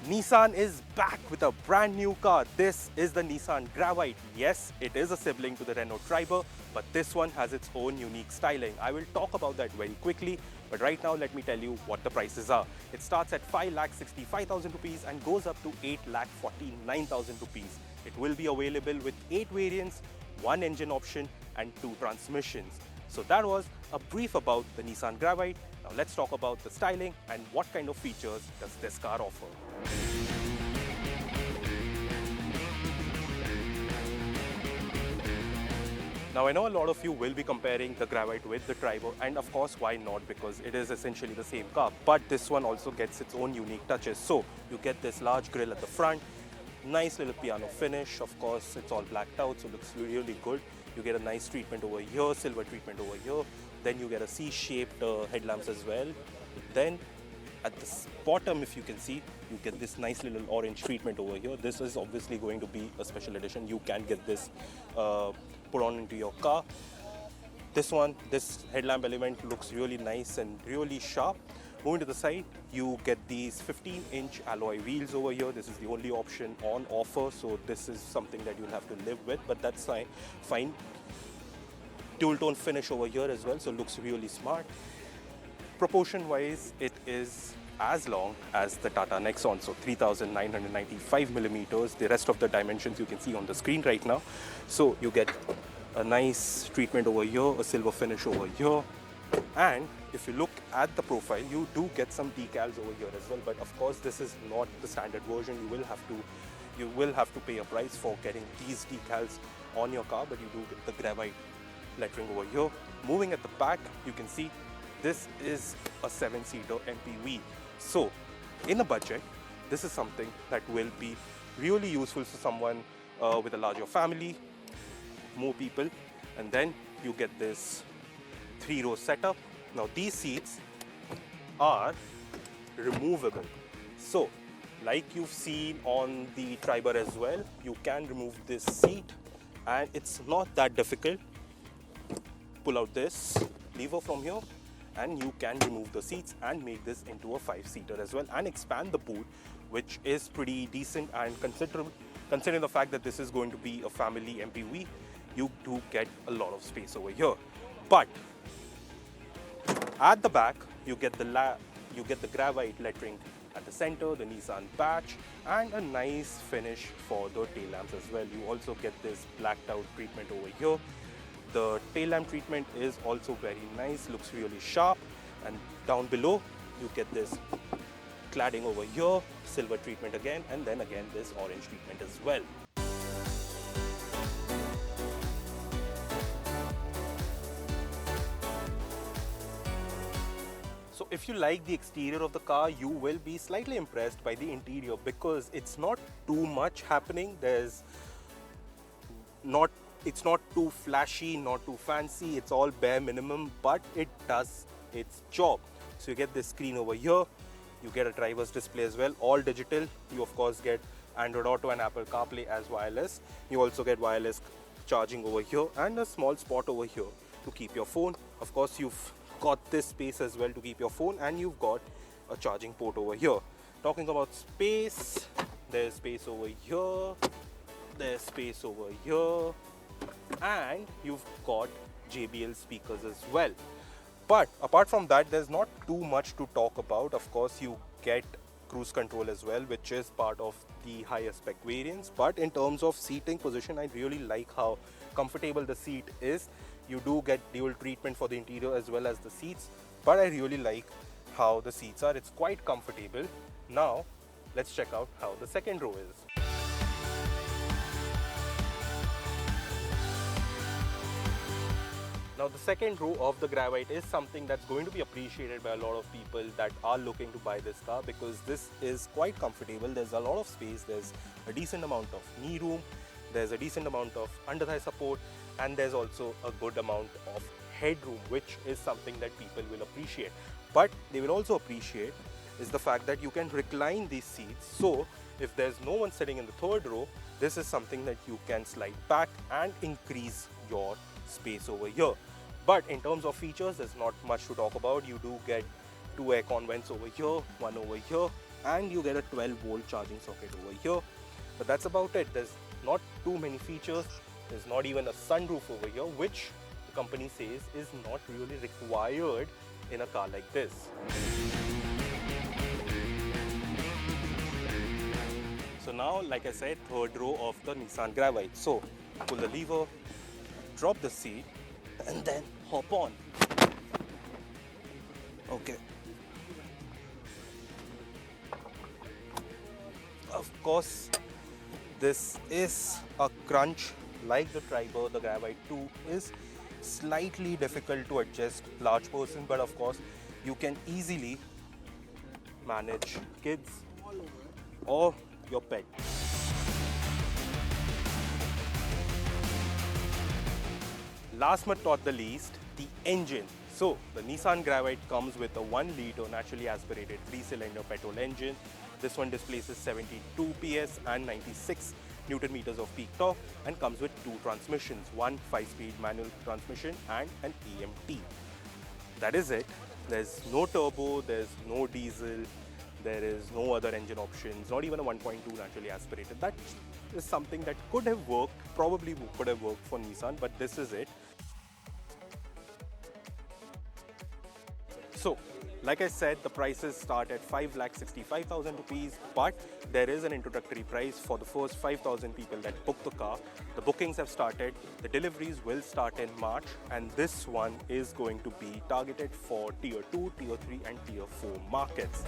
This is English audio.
Nissan is back with a brand new car. This is the Nissan Gravite. Yes, it is a sibling to the Renault Triber, but this one has its own unique styling. I will talk about that very quickly, but right now let me tell you what the prices are. It starts at 5,65,000 rupees and goes up to 8,49,000 rupees. It will be available with 8 variants, 1 engine option and 2 transmissions. So that was a brief about the Nissan Gravite. Now let's talk about the styling and what kind of features does this car offer. Now I know a lot of you will be comparing the Gravite with the Triber, and of course why not, because it is essentially the same car, but this one also gets its own unique touches. So you get this large grille at the front, nice little piano finish, of course it's all blacked out so it looks really good. You get a nice treatment over here, silver treatment over here, then you get a C-shaped headlamps as well. Then at the bottom, if you can see, you get this nice little orange treatment over here. This is obviously going to be a special edition. You can get this put on into your car. This headlamp element looks really nice and really sharp. Moving to the side, you get these 15-inch alloy wheels over here. This is the only option on offer, so this is something that you'll have to live with, but that's fine. Dual tone finish over here as well, so looks really smart. Proportion wise, it is as long as the Tata Nexon, so 3,995 millimeters. The rest of the dimensions you can see on the screen right now. So you get a nice treatment over here, a silver finish over here, and if you look at the profile, you do get some decals over here as well. But of course, this is not the standard version. You will have to pay a price for getting these decals on your car, but you do get the Gravite lettering over here. Moving at the back, you can see this is a 7-seater MPV. So in a budget, this is something that will be really useful for someone with a larger family, more people. And then you get this 3-row setup. Now these seats are removable. So like you've seen on the Triber as well, you can remove this seat and it's not that difficult. Pull out this lever from here and you can remove the seats and make this into a 5-seater as well and expand the boot, which is pretty decent and considering the fact that this is going to be a family MPV, you do get a lot of space over here. But at the back, you get the Gravite lettering at the center, the Nissan badge, and a nice finish for the tail lamps as well. You also get this blacked out treatment over here. The tail lamp treatment is also very nice, looks really sharp. And down below, you get this cladding over here, silver treatment again, and then again this orange treatment as well. So if you like the exterior of the car, you will be slightly impressed by the interior because it's not too much happening. It's not too flashy, not too fancy. It's all bare minimum, but it does its job. So you get this screen over here. You get a driver's display as well, all digital. You of course get Android Auto and Apple CarPlay as wireless. You also get wireless charging over here and a small spot over here to keep your phone. Of course, you've got this space as well to keep your phone, and you've got a charging port over here. Talking about space, there's space over here, there's space over here, and you've got JBL speakers as well. But apart from that, there's not too much to talk about. Of course, you get cruise control as well, which is part of the higher spec variants. But in terms of seating position, I really like how comfortable the seat is. You do get dual treatment for the interior as well as the seats, but I really like how the seats are. It's quite comfortable. Now, let's check out how the second row is. Now, the second row of the Gravite is something that's going to be appreciated by a lot of people that are looking to buy this car because this is quite comfortable. There's a lot of space, there's a decent amount of knee room, there's a decent amount of under-thigh support, and there's also a good amount of headroom, which is something that people will appreciate. But they will also appreciate is the fact that you can recline these seats. So if there's no one sitting in the third row, this is something that you can slide back and increase your space over here. But in terms of features, there's not much to talk about. You do get 2 aircon vents over here, one over here, and you get a 12-volt charging socket over here. But that's about it. There's not too many features. There's not even a sunroof over here, which the company says is not really required in a car like this. So now, like I said, third row of the Nissan Gravite. So pull the lever, drop the seat, and then hop on. Okay. Of course, this is a crunch like the Triber. The Gravite 2 is slightly difficult to adjust large person, but of course you can easily manage kids or your pet. Last but not the least, the engine. So the Nissan Gravite comes with a 1-liter naturally aspirated 3-cylinder petrol engine. This one displaces 72 PS and 96 Newton meters of peak torque and comes with 2 transmissions, one 5-speed manual transmission and an EMT. That is it. There's no turbo, there's no diesel, there is no other engine options, not even a 1.2 naturally aspirated. That is something that could have worked, probably could have worked for Nissan, but this is it. So, like I said, the prices start at 5,65,000 rupees, but there is an introductory price for the first 5,000 people that book the car. The bookings have started, the deliveries will start in March, and this one is going to be targeted for Tier 2, Tier 3 and Tier 4 markets.